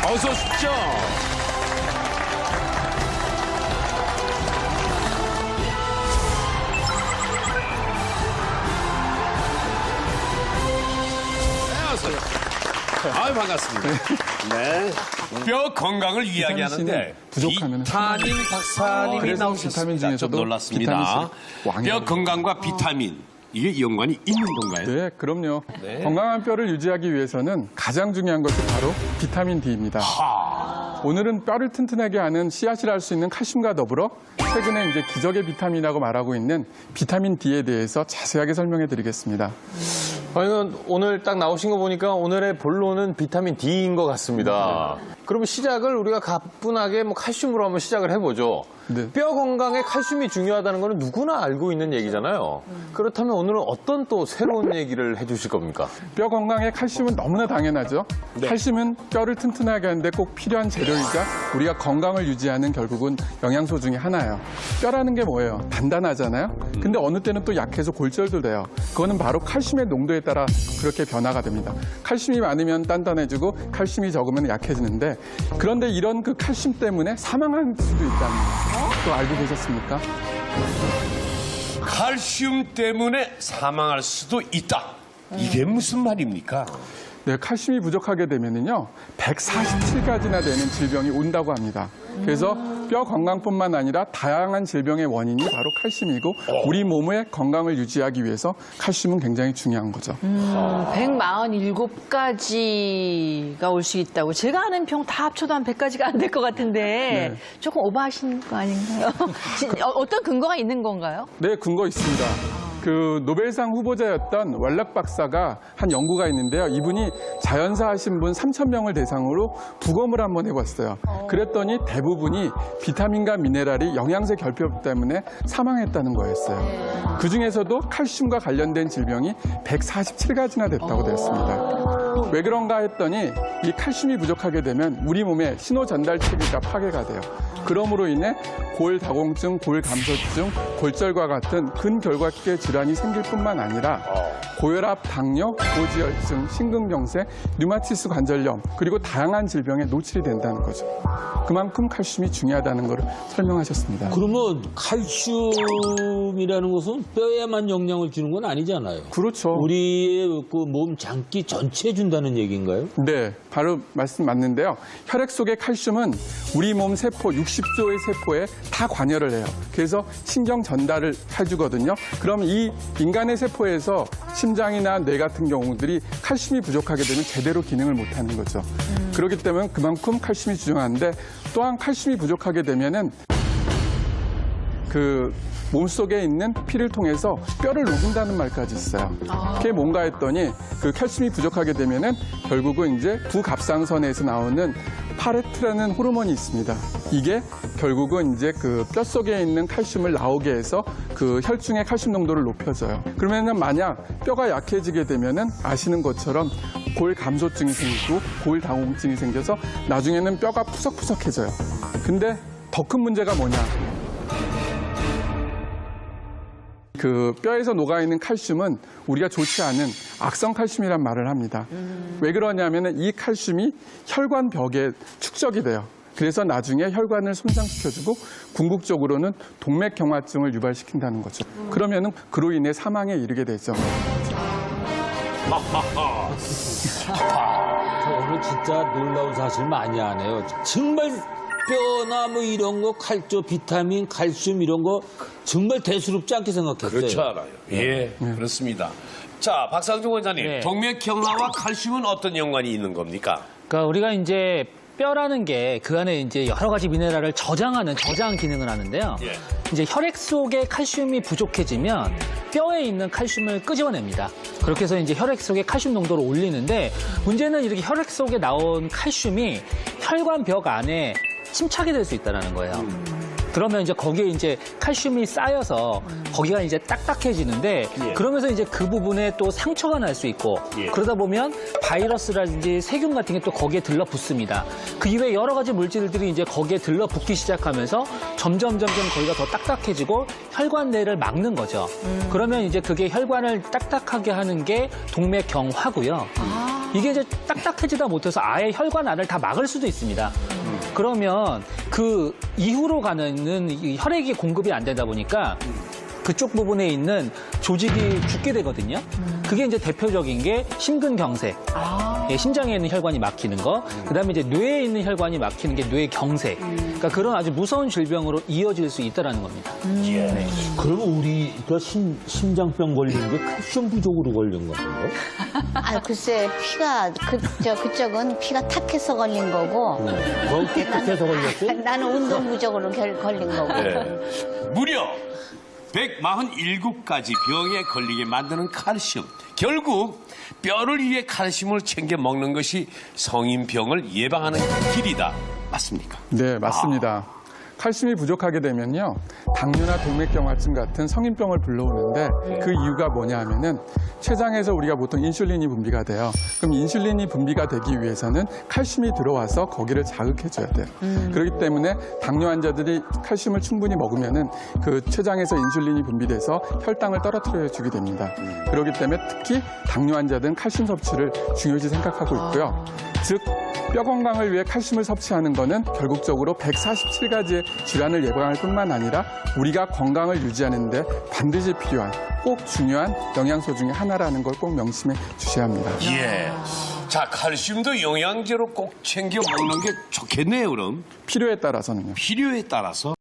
어서 오십시오. 네, 어서 오십시오. 아유, 반갑습니다. 네. 뼈 건강을 이야기하는데 부족하면 비타민 박사님이 그래서 나오셨습니다. 비타민 좀 중에서도 놀랐습니다. 비타민 C 왕이라고 뼈 건강과 비타민 이게 연관이 있는 건가요? 네, 그럼요. 네. 건강한 뼈를 유지하기 위해서는 가장 중요한 것이 바로 비타민 D입니다. 오늘은 뼈를 튼튼하게 하는 씨앗이라 할 수 있는 칼슘과 더불어 최근에 이제 기적의 비타민이라고 말하고 있는 비타민 D에 대해서 자세하게 설명해 드리겠습니다. 오늘 딱 나오신 거 보니까 오늘의 본론은 비타민 D인 것 같습니다. 그러면 시작을 우리가 가뿐하게 칼슘으로 한번 시작을 해보죠. 네. 뼈 건강에 칼슘이 중요하다는 거는 누구나 알고 있는 얘기잖아요. 그렇다면 오늘은 어떤 또 새로운 얘기를 해주실 겁니까? 뼈 건강에 칼슘은 너무나 당연하죠. 칼슘은 뼈를 튼튼하게 하는데 꼭 필요한 재료이자 우리가 건강을 유지하는 결국은 영양소 중에 하나예요. 뼈라는 게 뭐예요? 단단하잖아요. 근데 어느 때는 또 약해서 골절도 돼요. 그거는 바로 칼슘의 농도에 따라 그렇게 변화가 됩니다. 칼슘이 많으면 단단해지고 칼슘이 적으면 약해지는데 그런데 이런 그 칼슘 때문에 사망할 수도 있다는 거. 또 알고 계셨습니까? 칼슘 때문에 사망할 수도 있다. 이게 무슨 말입니까? 네, 칼슘이 부족하게 되면은요, 147가지나 되는 질병이 온다고 합니다. 그래서 뼈 건강뿐만 아니라 다양한 질병의 원인이 바로 칼슘이고 우리 몸의 건강을 유지하기 위해서 칼슘은 굉장히 중요한 거죠. 147가지가 올 수 있다고. 제가 아는 병 다 합쳐도 한 100가지가 안 될 것 같은데 조금 오버하신 거 아닌가요? 어떤 근거가 있는 건가요? 네, 근거 있습니다. 그 노벨상 후보자였던 왈락 박사가 한 연구가 있는데요. 이분이 자연사 하신 분 3,000명을 대상으로 부검을 한번 해봤어요. 그랬더니 대부분이 비타민과 미네랄이 영양제 결핍 때문에 사망했다는 거였어요. 그중에서도 칼슘과 관련된 질병이 147가지나 됐다고 되었습니다. 왜 그런가 했더니 이 칼슘이 부족하게 되면 우리 몸의 신호 전달 체계가 파괴가 돼요. 그러므로 인해 골다공증, 골감소증, 골절과 같은 근결각계 질환이 생길 뿐만 아니라 고혈압, 당뇨, 고지혈증, 심근경색, 류마티스 관절염 그리고 다양한 질병에 노출이 된다는 거죠. 그만큼 칼슘이 중요하다는 것을 설명하셨습니다. 그러면 칼슘이라는 것은 뼈에만 영향을 주는 건 아니잖아요. 그렇죠. 우리의 그 몸 장기 전체에 준다는 얘기인가요? 네, 바로 말씀 맞는데요. 혈액 속의 칼슘은 우리 몸 세포 60조의 세포에 다 관여를 해요. 그래서 신경 전달을 해주거든요. 그럼 이 인간의 세포에서 심장이나 뇌 같은 경우들이 칼슘이 부족하게 되면 제대로 기능을 못하는 거죠. 그렇기 때문에 그만큼 칼슘이 중요한데 또한 칼슘이 부족하게 되면은 그 몸속에 있는 피를 통해서 뼈를 녹인다는 말까지 있어요. 그게 뭔가 했더니 그 칼슘이 부족하게 되면은 결국은 이제 부갑상선에서 나오는 파레트라는 호르몬이 있습니다. 이게 결국은 이제 그 뼈 속에 있는 칼슘을 나오게 해서 그 혈중의 칼슘 농도를 높여줘요. 그러면은 만약 뼈가 약해지게 되면은 아시는 것처럼 골 감소증이 생기고 골 다공증이 생겨서 나중에는 뼈가 푸석푸석해져요. 근데 더 큰 문제가 뭐냐? 그 뼈에서 녹아있는 칼슘은 우리가 좋지 않은 악성 칼슘이란 말을 합니다. 왜 그러냐면은 이 칼슘이 혈관 벽에 축적이 돼요. 그래서 나중에 혈관을 손상시켜주고 궁극적으로는 동맥경화증을 유발시킨다는 거죠. 그러면은 그로 인해 사망에 이르게 되죠. 저 오늘 진짜 놀라운 사실 많이 하네요. 정말 뼈나 뭐 이런 거, 칼조, 비타민, 칼슘 이런 거 정말 대수롭지 않게 생각했어요. 그렇지 않아요. 예, 그렇습니다. 자, 박상중 원장님, 네. 동맥경화와 칼슘은 어떤 연관이 있는 겁니까? 그러니까 우리가 이제 뼈라는 게 그 안에 이제 여러 가지 미네랄을 저장하는 저장 기능을 하는데요. 예. 이제 혈액 속에 칼슘이 부족해지면 뼈에 있는 칼슘을 끄집어냅니다. 그렇게 해서 이제 혈액 속에 칼슘 농도를 올리는데 문제는 이렇게 혈액 속에 나온 칼슘이 혈관 벽 안에 침착이 될 수 있다는 거예요. 그러면 이제 거기에 이제 칼슘이 쌓여서 거기가 이제 딱딱해지는데 그러면서 이제 그 부분에 또 상처가 날 수 있고 그러다 보면 바이러스라든지 세균 같은 게 또 거기에 들러붙습니다. 그 이외에 여러 가지 물질들이 이제 거기에 들러붙기 시작하면서 점점 거기가 더 딱딱해지고 혈관 내를 막는 거죠. 그러면 이제 그게 혈관을 딱딱하게 하는 게 동맥경화고요. 이게 이제 딱딱해지다 못해서 아예 혈관 안을 다 막을 수도 있습니다. 그러면 그 이후로 가는 이 혈액이 공급이 안 되다 보니까 그쪽 부분에 있는 조직이 죽게 되거든요. 그게 이제 대표적인 게 심근경색. 예, 심장에 있는 혈관이 막히는 거. 그다음에 이제 뇌에 있는 혈관이 막히는 게 뇌경색. 그러니까 그런 아주 무서운 질병으로 이어질 수 있다라는 겁니다. 네. 그러면 우리가 심장병 걸린 게 칼슘 부족으로 걸린 건가요? 아, 글쎄, 피가, 그쪽은 피가 탁해서 걸린 거고. 거기 깨끗해서 걸렸어요? 나는 운동 부족으로 걸린 거고. 무려 147가지 병에 걸리게 만드는 칼슘. 결국 뼈를 위해 칼슘을 챙겨 먹는 것이 성인병을 예방하는 길이다. 맞습니까? 네, 맞습니다. 칼슘이 부족하게 되면요, 당뇨나 동맥경화증 같은 성인병을 불러오는데 그 이유가 뭐냐 하면은 췌장에서 우리가 보통 인슐린이 분비가 돼요. 그럼 인슐린이 분비가 되기 위해서는 칼슘이 들어와서 거기를 자극해줘야 돼요. 그렇기 때문에 당뇨 환자들이 칼슘을 충분히 먹으면은 그 췌장에서 인슐린이 분비돼서 혈당을 떨어뜨려 주게 됩니다. 그렇기 때문에 특히 당뇨 환자들은 칼슘 섭취를 중요시 생각하고 있고요. 즉, 뼈 건강을 위해 칼슘을 섭취하는 것은 결국적으로 147가지의 질환을 예방할 뿐만 아니라 우리가 건강을 유지하는 데 반드시 필요한 꼭 중요한 영양소 중에 하나라는 걸 꼭 명심해 주셔야 합니다. 예. 자, 칼슘도 영양제로 꼭 챙겨 먹는 게 좋겠네요, 그럼. 필요에 따라서는요. 필요에 따라서.